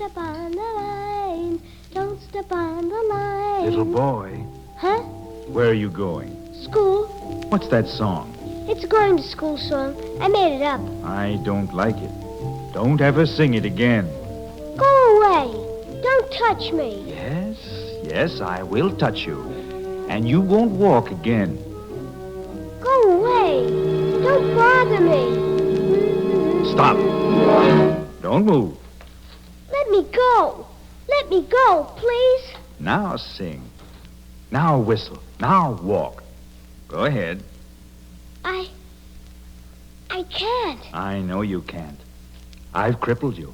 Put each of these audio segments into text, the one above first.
step on the line. Don't step on the line. Little boy. Huh? Where are you going? School. What's that song? It's a going to school song. I made it up. I don't like it. Don't ever sing it again. Go away. Don't touch me. Yes, I will touch you. And you won't walk again. Go away. Don't bother me. Stop. Don't move. Let me go. Let me go, please. Now sing. Now whistle. Now walk. Go ahead. I can't. I know you can't. I've crippled you.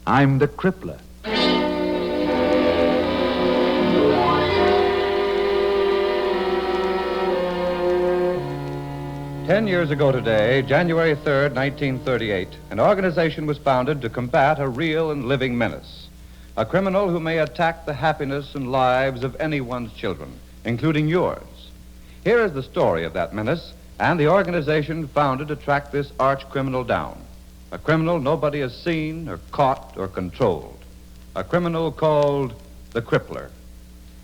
I'm the Crippler. 10 years ago today, January 3rd, 1938, an organization was founded to combat a real and living menace, a criminal who may attack the happiness and lives of anyone's children, including yours. Here is the story of that menace and the organization founded to track this arch criminal down, a criminal nobody has seen or caught or controlled, a criminal called the Crippler.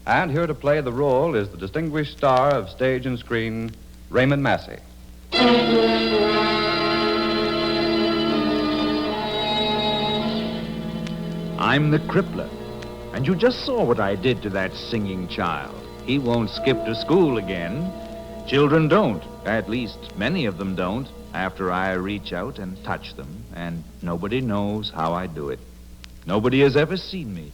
And here to play the role is the distinguished star of stage and screen, Raymond Massey. I'm the Crippler. And you just saw what I did to that singing child. He won't skip to school again. Children don't. At least many of them don't, after I reach out and touch them. And nobody knows how I do it. Nobody has ever seen me.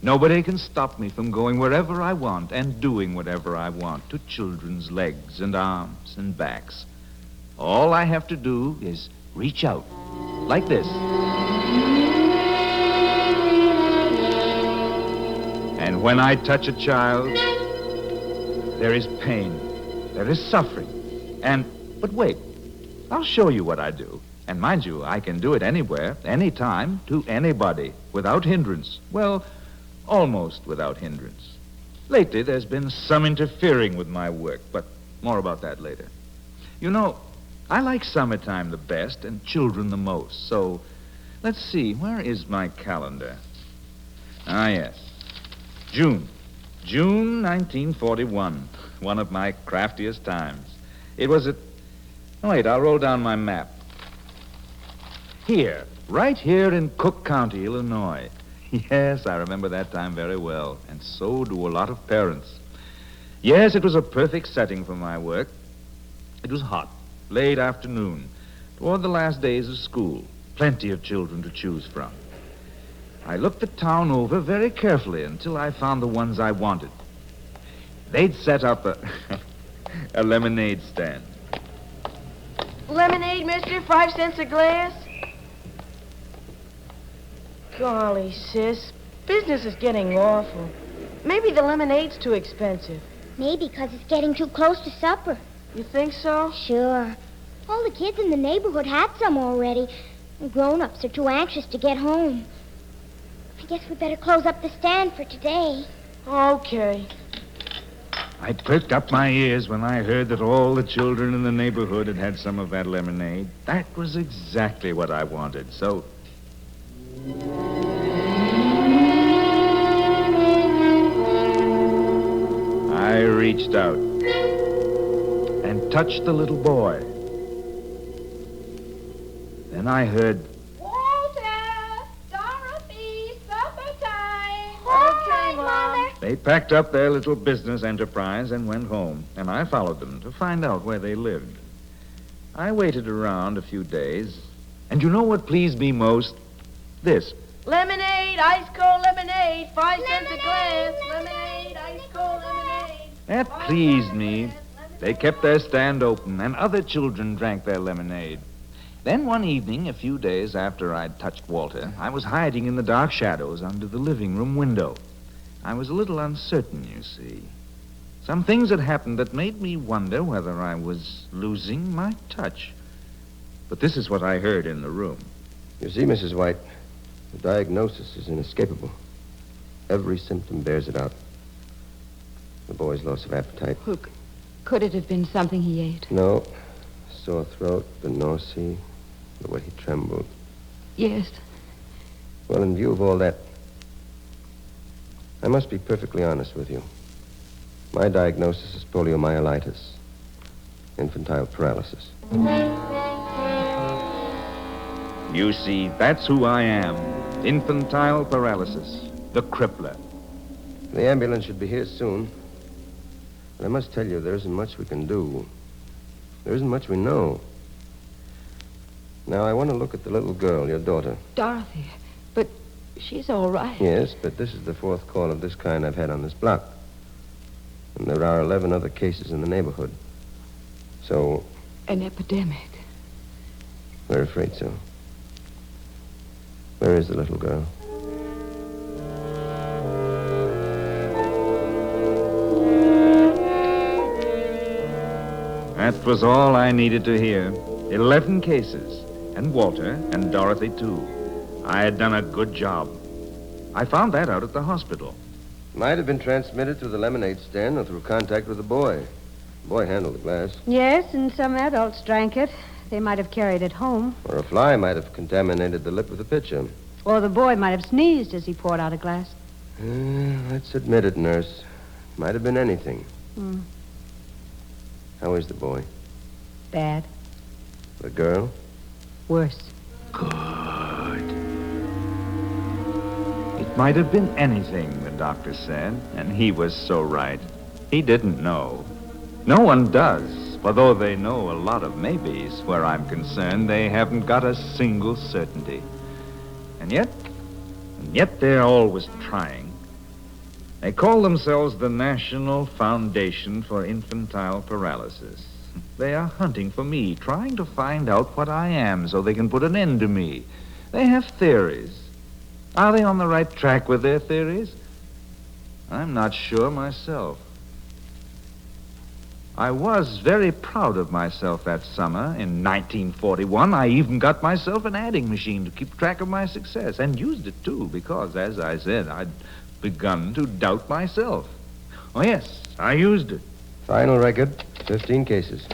Nobody can stop me from going wherever I want and doing whatever I want to children's legs and arms and backs. All I have to do is reach out, like this. And when I touch a child, there is pain, there is suffering. But wait, I'll show you what I do. And mind you, I can do it anywhere, anytime, to anybody, without hindrance. Well, almost without hindrance. Lately, there's been some interfering with my work, but more about that later. You know, I like summertime the best and children the most, so let's see, where is my calendar? Ah, yes. June 1941, one of my craftiest times. It was at... Oh, wait, I'll roll down my map. Here, right here in Cook County, Illinois. Yes, I remember that time very well, and so do a lot of parents. Yes, it was a perfect setting for my work. It was hot, late afternoon, toward the last days of school. Plenty of children to choose from. I looked the town over very carefully until I found the ones I wanted. They'd set up a lemonade stand. Lemonade, mister? 5 cents a glass? Golly, sis. Business is getting awful. Maybe the lemonade's too expensive. Maybe because it's getting too close to supper. You think so? Sure. All the kids in the neighborhood had some already. The grown-ups are too anxious to get home. I guess we better close up the stand for today. Okay. I perked up my ears when I heard that all the children in the neighborhood had had some of that lemonade. That was exactly what I wanted, so... I reached out and touched the little boy. Then I heard... Walter! Dorothy! Supper time! Okay, Mom. They packed up their little business enterprise and went home, and I followed them to find out where they lived. I waited around a few days, and you know what pleased me most? This. Lemonade, ice cold lemonade, 5 cents a glass. Lemonade, ice cold lemonade. That pleased me. They kept their stand open, and other children drank their lemonade. Then one evening, a few days after I'd touched Walter, I was hiding in the dark shadows under the living room window. I was a little uncertain, you see. Some things had happened that made me wonder whether I was losing my touch. But this is what I heard in the room. You see, Mrs. White, the diagnosis is inescapable. Every symptom bears it out. The boy's loss of appetite. Could it have been something he ate? No. Sore throat, the nausea, the way he trembled. Yes. Well, in view of all that, I must be perfectly honest with you. My diagnosis is poliomyelitis, infantile paralysis. You see, that's who I am. Infantile paralysis. The Crippler. The ambulance should be here soon. But I must tell you, there isn't much we can do. There isn't much we know. Now, I want to look at the little girl, your daughter. Dorothy, but she's all right. Yes, but this is the fourth call of this kind I've had on this block. And there are 11 other cases in the neighborhood. So... An epidemic. We're afraid so. Where is the little girl? That was all I needed to hear. 11 cases. And Walter, and Dorothy, too. I had done a good job. I found that out at the hospital. Might have been transmitted through the lemonade stand or through contact with the boy. The boy handled the glass. Yes, and some adults drank it. They might have carried it home. Or a fly might have contaminated the lip of the pitcher. Or the boy might have sneezed as he poured out a glass. Let's admit it, nurse. Might have been anything. Hmm. How is the boy? Bad. The girl? Worse. Good. It might have been anything, the doctor said, and he was so right. He didn't know. No one does, for though they know a lot of maybes, where I'm concerned, they haven't got a single certainty. And yet they're always trying. They call themselves the National Foundation for Infantile Paralysis. They are hunting for me, trying to find out what I am so they can put an end to me. They have theories. Are they on the right track with their theories? I'm not sure myself. I was very proud of myself that summer in 1941. I even got myself an adding machine to keep track of my success, and used it, too, because, as I said, I'd begun to doubt myself. Oh, yes, I used it. Final record, 15 cases.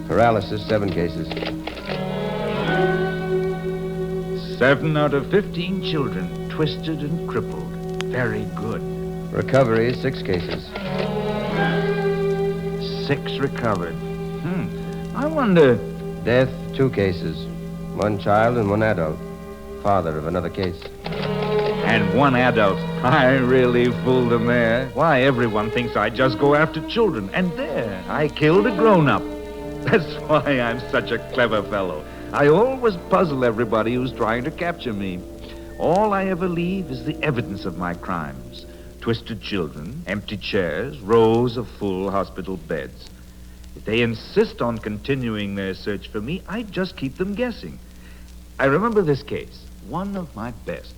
Paralysis, 7 cases. 7 out of 15 children twisted and crippled. Very good. Recovery, 6 cases. 6 recovered. I wonder... Death, 2 cases. 1 child and 1 adult. Father of another case. And 1 adult. I really fooled them there. Why, everyone thinks I just go after children. And there, I killed a grown-up. That's why I'm such a clever fellow. I always puzzle everybody who's trying to capture me. All I ever leave is the evidence of my crimes. Twisted children, empty chairs, rows of full hospital beds. If they insist on continuing their search for me, I just keep them guessing. I remember this case, one of my best.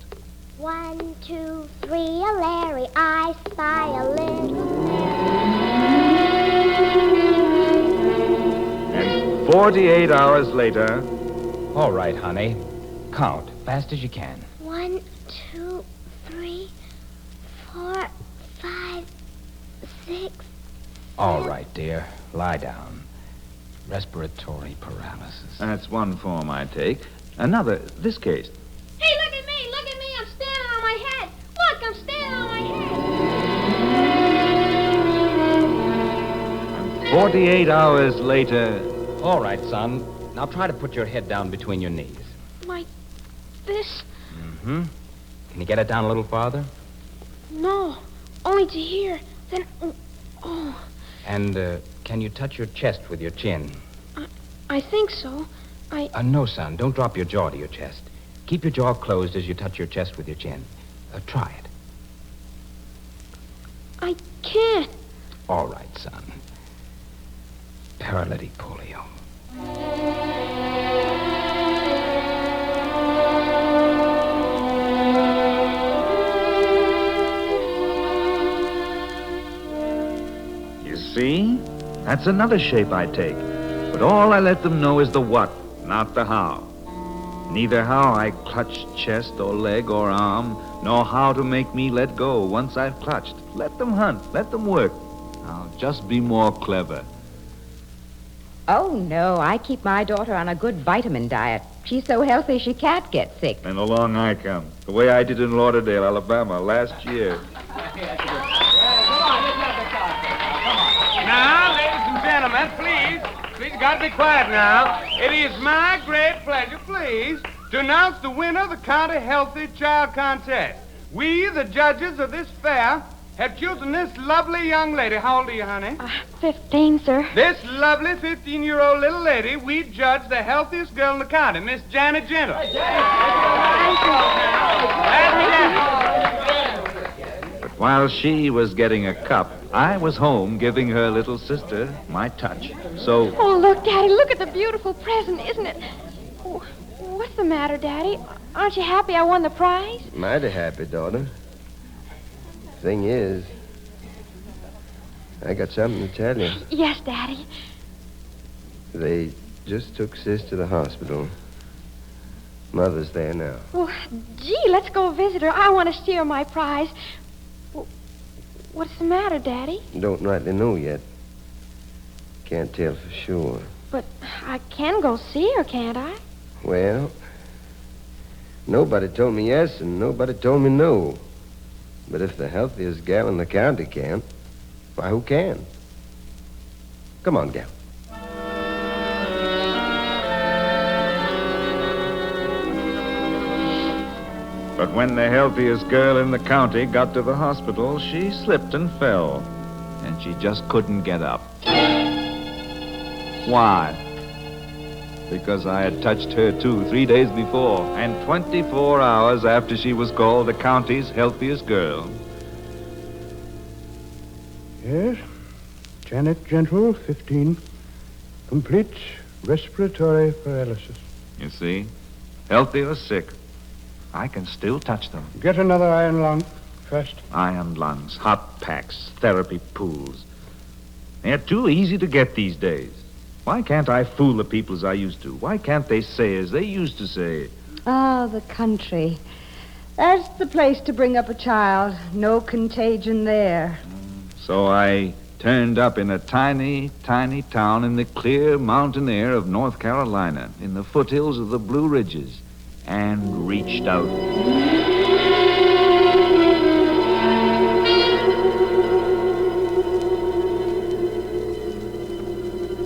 1, 2, 3, a Larry, I spy a little. And 48 hours later... All right, honey. Count, fast as you can. 1, 2, 3, 4, 5, 6. All right, dear. Lie down. Respiratory paralysis. That's one form I take. Another, this case. Hey, look at me! Look at me! I'm standing on my head! Look, I'm standing on my head! 48 hours later... All right, son. Now try to put your head down between your knees. Like this? Mm-hmm. Can you get it down a little farther? No, only to here. Then, oh. And can you touch your chest with your chin? I think so. No, son. Don't drop your jaw to your chest. Keep your jaw closed as you touch your chest with your chin. Try it. I can't. All right, son. Paralytic polio. You see? That's another shape I take. But all I let them know is the what, not the how. Neither how I clutch chest or leg or arm, nor how to make me let go once I've clutched. Let them hunt, let them work. I'll just be more clever. Oh, no. I keep my daughter on a good vitamin diet. She's so healthy she can't get sick. And along I come, the way I did in Lauderdale, Alabama, last year. Now, ladies and gentlemen, please, you gotta be quiet now. It is my great pleasure, please, to announce the winner of the County Healthy Child Contest. We, the judges of this fair, have chosen this lovely young lady. How old are you, honey? 15, sir. This lovely 15-year-old little lady, we judge the healthiest girl in the county, Miss Janet Gentle. But while she was getting a cup, I was home giving her little sister my touch. So, Oh, look, Daddy, look at the beautiful present, isn't it? Oh, what's the matter, Daddy? Aren't you happy I won the prize? Mighty happy, daughter. Thing is, I got something to tell you. Yes, Daddy. They just took Sis to the hospital. Mother's there now. Well, gee, let's go visit her. I want to see her my prize. Well, what's the matter, Daddy? Don't rightly know yet. Can't tell for sure. But I can go see her, can't I? Well, nobody told me yes and nobody told me no. But if the healthiest gal in the county can't, why, who can? Come on, gal. but when the healthiest girl in the county got to the hospital, she slipped and fell, and she just couldn't get up. Why? Because I had touched her, too, 3 days before, and 24 hours after she was called the county's healthiest girl. Yes, Janet Gentle, 15. Complete respiratory paralysis. You see? Healthy or sick, I can still touch them. Get another iron lung, first. Iron lungs, hot packs, therapy pools. They're too easy to get these days. Why can't I fool the people as I used to? Why can't they say as they used to say? Ah, the country. That's the place to bring up a child. No contagion there. So I turned up in a tiny, tiny town in the clear mountain air of North Carolina, in the foothills of the Blue Ridges, and reached out.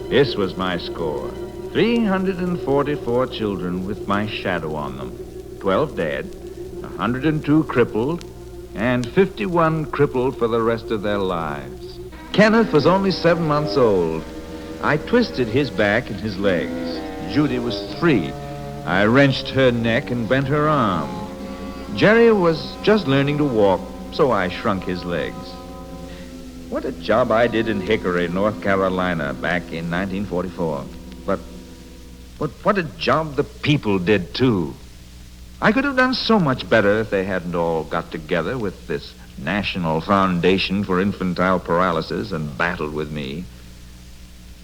This was my score. 344 children with my shadow on them. 12 dead, 102 crippled, and 51 crippled for the rest of their lives. Kenneth was only 7 months old. I twisted his back and his legs. Judy was 3. I wrenched her neck and bent her arm. Jerry was just learning to walk, so I shrunk his legs. What a job I did in Hickory, North Carolina, back in 1944. But what a job the people did, too. I could have done so much better if they hadn't all got together with this National Foundation for Infantile Paralysis and battled with me.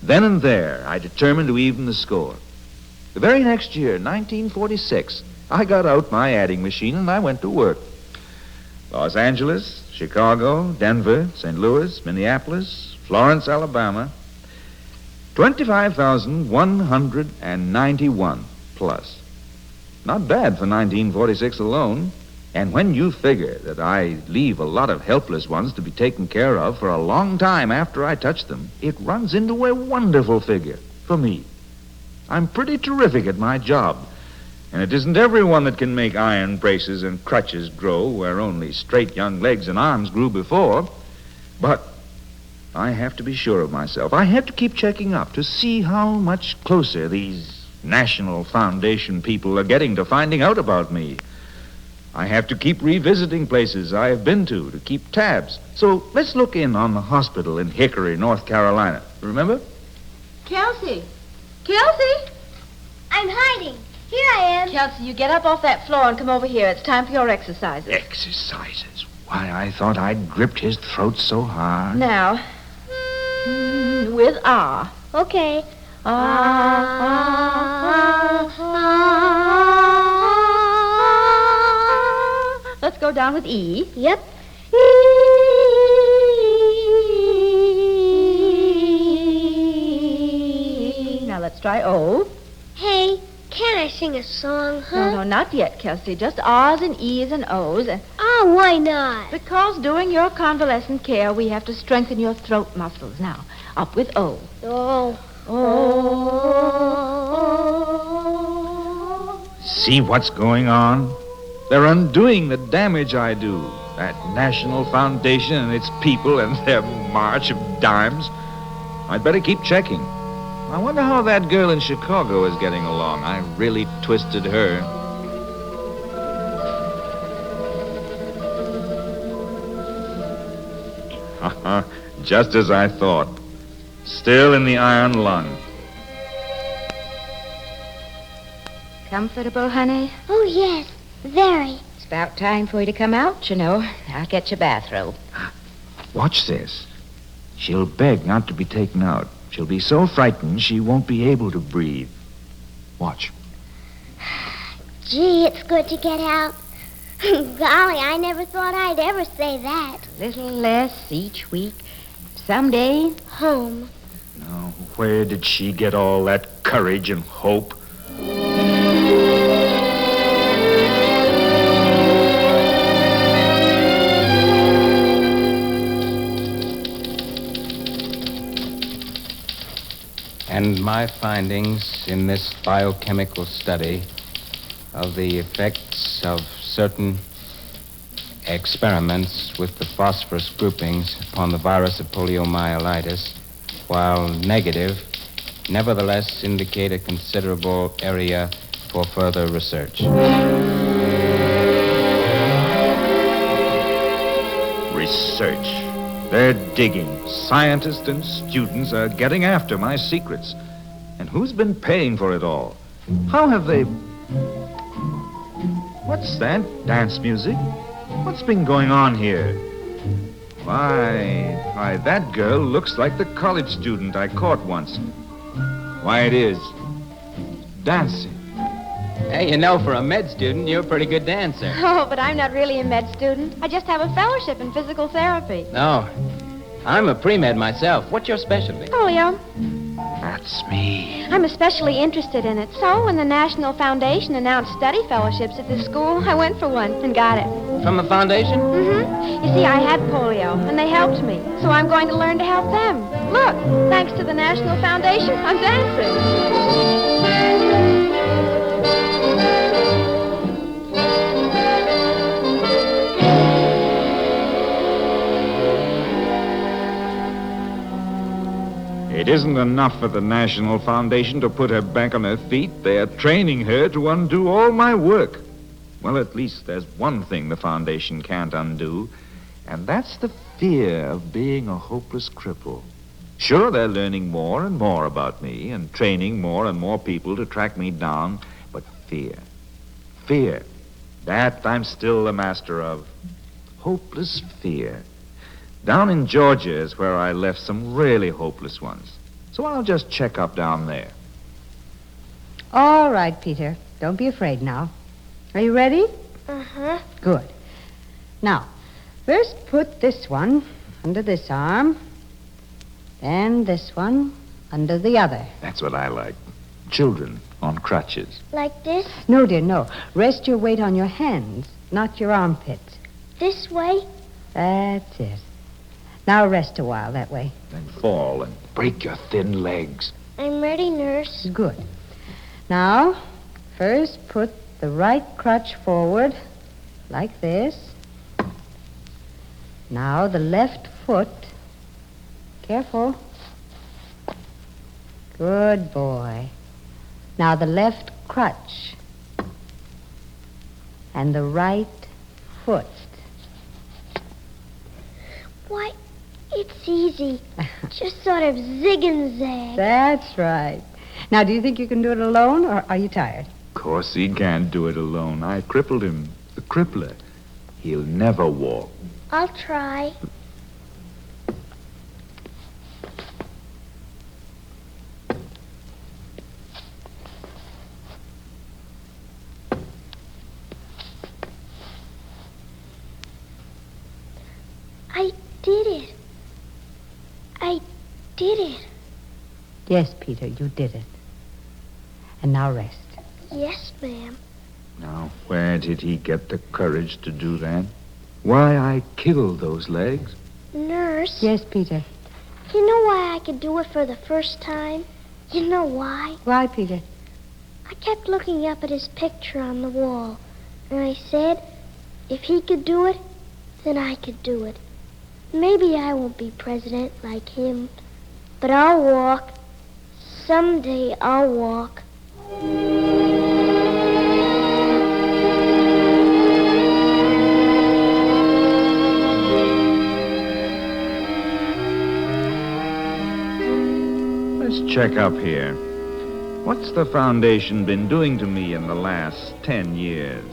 Then and there, I determined to even the score. The very next year, 1946, I got out my adding machine and I went to work. Los Angeles, Chicago, Denver, St. Louis, Minneapolis, Florence, Alabama. 25,191 plus. Not bad for 1946 alone. And when you figure that I leave a lot of helpless ones to be taken care of for a long time after I touch them, it runs into a wonderful figure for me. I'm pretty terrific at my job. And it isn't everyone that can make iron braces and crutches grow where only straight young legs and arms grew before. But I have to be sure of myself. I have to keep checking up to see how much closer these National Foundation people are getting to finding out about me. I have to keep revisiting places I have been to keep tabs. So let's look in on the hospital in Hickory, North Carolina. Remember? Kelsey! Kelsey! I'm hiding. Here I am. Kelsey, you get up off that floor and come over here. It's time for your exercises. Exercises? Why, I thought I'd gripped his throat so hard. Now, with ah. Okay. Let's go down with E. Yep. let's try O. Hey, can I sing a song, huh? No, not yet, Kelsey. Just R's and E's and O's. Oh, why not? Because during your convalescent care, we have to strengthen your throat muscles. Now, up with O. Oh. See what's going on? They're undoing the damage I do. That National Foundation and its people and their march of dimes. I'd better keep checking. I wonder how that girl in Chicago is getting along. I really twisted her. Just as I thought. Still in the iron lung. Comfortable, honey? Oh, yes, very. It's about time for you to come out, you know. I'll get your bathrobe. Watch this. She'll beg not to be taken out. She'll be so frightened she won't be able to breathe. Watch. Gee, it's good to get out. Golly, I never thought I'd ever say that. A little less each week. Someday, home. Now, where did she get all that courage and hope? And my findings in this biochemical study of the effects of certain experiments with the phosphorus groupings upon the virus of poliomyelitis, while negative, nevertheless indicate a considerable area for further research. Research. They're digging. Scientists and students are getting after my secrets. And who's been paying for it all? How have they... What's that? Dance music? What's been going on here? Why, that girl looks like the college student I caught once. Why, it is. Dancing. Hey, you know, for a med student, you're a pretty good dancer. Oh, but I'm not really a med student. I just have a fellowship in physical therapy. No, I'm a pre-med myself. What's your specialty? Polio. That's me. I'm especially interested in it. So when the National Foundation announced study fellowships at this school, I went for one and got it. From the foundation? Mm-hmm. You see, I had polio, and they helped me. So I'm going to learn to help them. Look, thanks to the National Foundation, I'm dancing. It isn't enough for the National Foundation to put her back on her feet. They are training her to undo all my work. Well, at least there's one thing the Foundation can't undo, and that's the fear of being a hopeless cripple. Sure, they're learning more and more about me and training more and more people to track me down, but fear, that I'm still the master of. Hopeless fear. Down in Georgia is where I left some really hopeless ones. So I'll just check up down there. All right, Peter. Don't be afraid now. Are you ready? Uh-huh. Good. Now, first put this one under this arm, and this one under the other. That's what I like. Children on crutches. Like this? No, dear, no. Rest your weight on your hands, not your armpits. This way? That's it. Now rest a while that way. Then fall and break your thin legs. I'm ready, nurse. Good. Now, first put the right crutch forward, like this. Now the left foot. Careful. Good boy. Now the left crutch. And the right foot. Why, it's easy. Just sort of zig and zag. That's right. Now, do you think you can do it alone, or are you tired? Of course he can't do it alone. I crippled him. The Crippler. He'll never walk. I'll try. I did it. I did it. Yes, Peter, you did it. And now rest. Yes, ma'am. Now, where did he get the courage to do that? Why, I killed those legs. Nurse. Yes, Peter. You know why I could do it for the first time? You know why? Why, Peter? I kept looking up at his picture on the wall, and I said, if he could do it, then I could do it. Maybe I won't be president like him, but I'll walk. Someday I'll walk. Let's check up here. What's the foundation been doing to me in the last 10 years?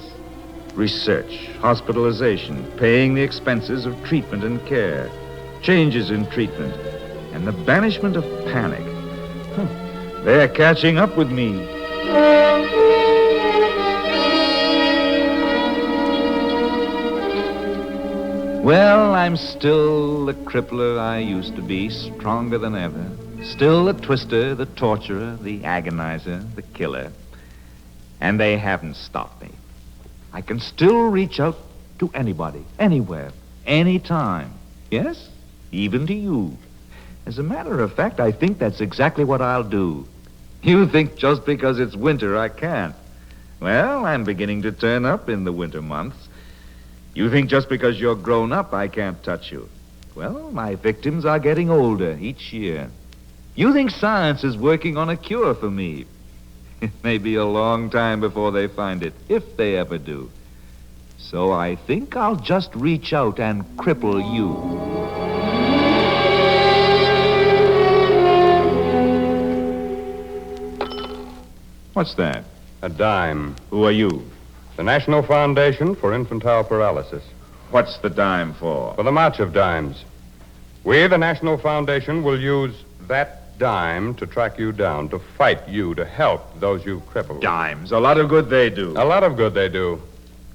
Research, hospitalization, paying the expenses of treatment and care, changes in treatment, and the banishment of panic. They're catching up with me. Well, I'm still the crippler I used to be, stronger than ever. Still the twister, the torturer, the agonizer, the killer. And they haven't stopped me. I can still reach out to anybody, anywhere, anytime. Yes, even to you. As a matter of fact, I think that's exactly what I'll do. You think just because it's winter I can't. Well, I'm beginning to turn up in the winter months. You think just because you're grown up I can't touch you. Well, my victims are getting older each year. You think science is working on a cure for me. It may be a long time before they find it, if they ever do. So I think I'll just reach out and cripple you. What's that? A dime. Who are you? The National Foundation for Infantile Paralysis. What's the dime for? For the March of Dimes. We, the National Foundation, will use that dime to track you down, to fight you, to help those you've crippled. Dimes. A lot of good they do. A lot of good they do.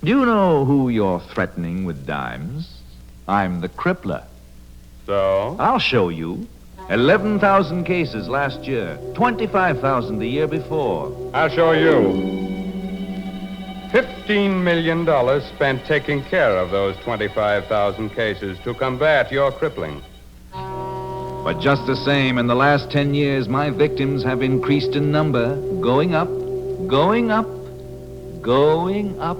Do you know who you're threatening with dimes? I'm the crippler. So? I'll show you. 11,000 cases last year. 25,000 the year before. I'll show you. $15 million spent taking care of those 25,000 cases to combat your crippling. But just the same, in the last 10 years, my victims have increased in number, going up, going up, going up.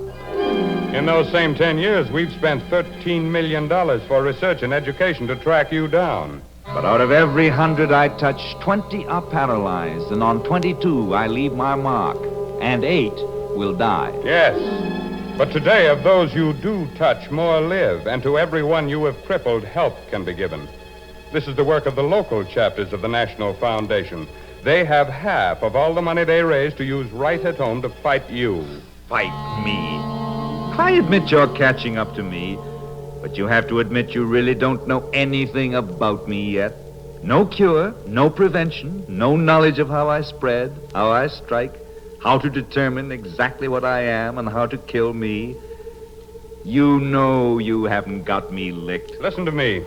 In those same 10 years, we've spent $13 million for research and education to track you down. But out of every 100 I touch, 20 are paralyzed, and on 22 I leave my mark, and 8 will die. Yes. But today, of those you do touch, more live, and to every one you have crippled, help can be given. This is the work of the local chapters of the National Foundation. They have half of all the money they raise to use right at home to fight you. Fight me? I admit you're catching up to me, but you have to admit you really don't know anything about me yet. No cure, no prevention, no knowledge of how I spread, how I strike, how to determine exactly what I am and how to kill me. You know you haven't got me licked. Listen to me.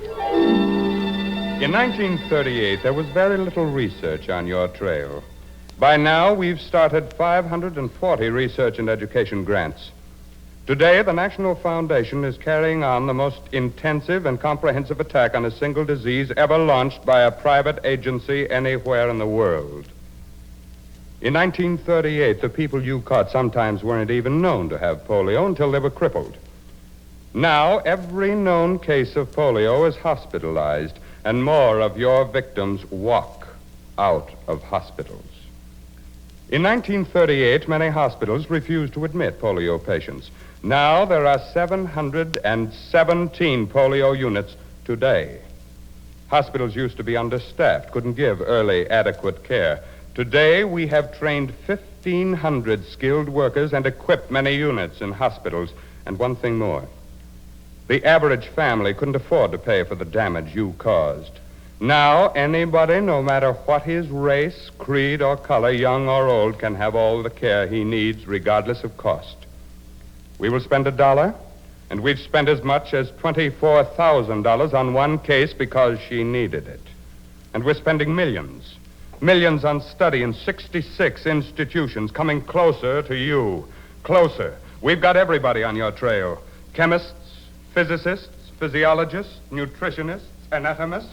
In 1938, there was very little research on your trail. By now, we've started 540 research and education grants. Today, the National Foundation is carrying on the most intensive and comprehensive attack on a single disease ever launched by a private agency anywhere in the world. In 1938, the people you caught sometimes weren't even known to have polio until they were crippled. Now, every known case of polio is hospitalized, and more of your victims walk out of hospitals. In 1938, many hospitals refused to admit polio patients. Now there are 717 polio units today. Hospitals used to be understaffed, couldn't give early, adequate care. Today, we have trained 1,500 skilled workers and equipped many units in hospitals. And one thing more. The average family couldn't afford to pay for the damage you caused. Now, anybody, no matter what his race, creed, or color, young or old, can have all the care he needs, regardless of cost. We will spend $1, and we've spent as much as $24,000 on one case because she needed it. And we're spending millions. Millions on study in 66 institutions coming closer to you. Closer. We've got everybody on your trail. Chemists, physicists, physiologists, nutritionists, anatomists,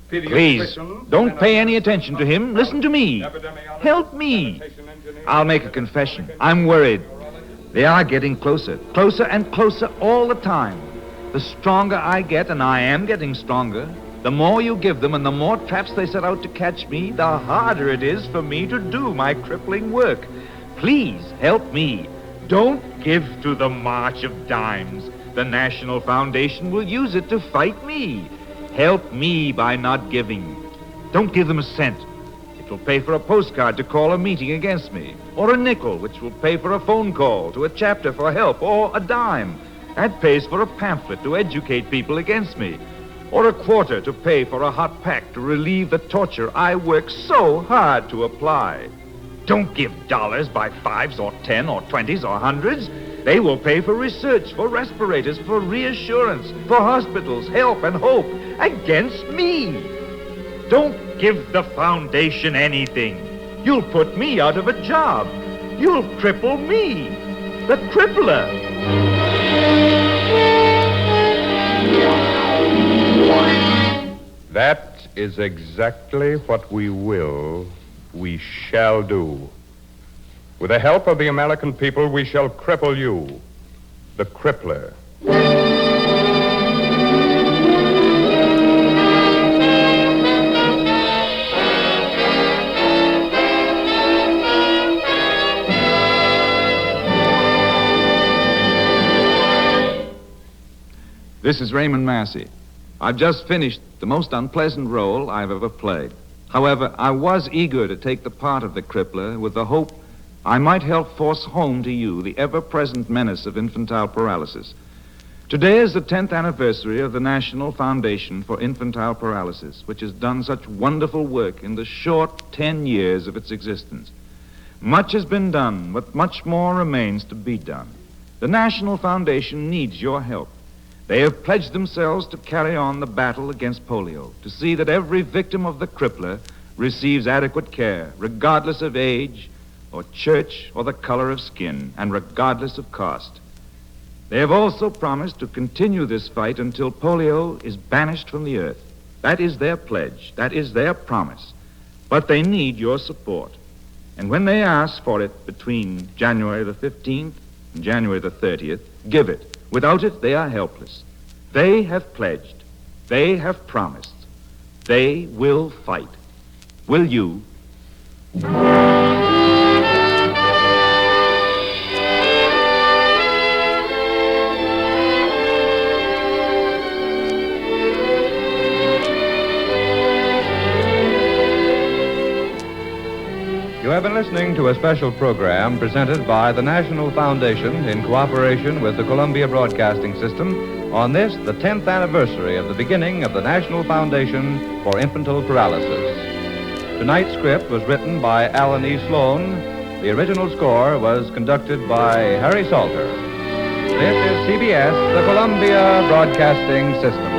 Please, don't pay any attention to him. Listen to me. Help me. I'll make a confession. I'm worried. They are getting closer, closer and closer all the time. The stronger I get, and I am getting stronger, the more you give them and the more traps they set out to catch me, the harder it is for me to do my crippling work. Please help me. Don't give to the March of Dimes. The National Foundation will use it to fight me. Help me by not giving. Don't give them a cent. It will pay for a postcard to call a meeting against me, or a nickel, which will pay for a phone call to a chapter for help, or a dime. That pays for a pamphlet to educate people against me, or a quarter to pay for a hot pack to relieve the torture I work so hard to apply. Don't give dollars by 5s or 10 or 20s or hundreds. They will pay for research, for respirators, for reassurance, for hospitals, help and hope against me. Don't give the foundation anything. You'll put me out of a job. You'll cripple me, the crippler. That is exactly what we shall do. With the help of the American people, we shall cripple you, the crippler. This is Raymond Massey. I've just finished the most unpleasant role I've ever played. However, I was eager to take the part of the crippler with the hope I might help force home to you the ever-present menace of infantile paralysis. Today is the 10th anniversary of the National Foundation for Infantile Paralysis, which has done such wonderful work in the short 10 years of its existence. Much has been done, but much more remains to be done. The National Foundation needs your help. They have pledged themselves to carry on the battle against polio, to see that every victim of the crippler receives adequate care, regardless of age or church or the color of skin, and regardless of cost. They have also promised to continue this fight until polio is banished from the earth. That is their pledge. That is their promise. But they need your support. And when they ask for it between January the 15th and January the 30th, give it. Without it, they are helpless. They have pledged. They have promised. They will fight. Will you? You have been listening to a special program presented by the National Foundation in cooperation with the Columbia Broadcasting System on this, the 10th anniversary of the beginning of the National Foundation for Infantile Paralysis. Tonight's script was written by Alan E. Sloan. The original score was conducted by Harry Salter. This is CBS, the Columbia Broadcasting System.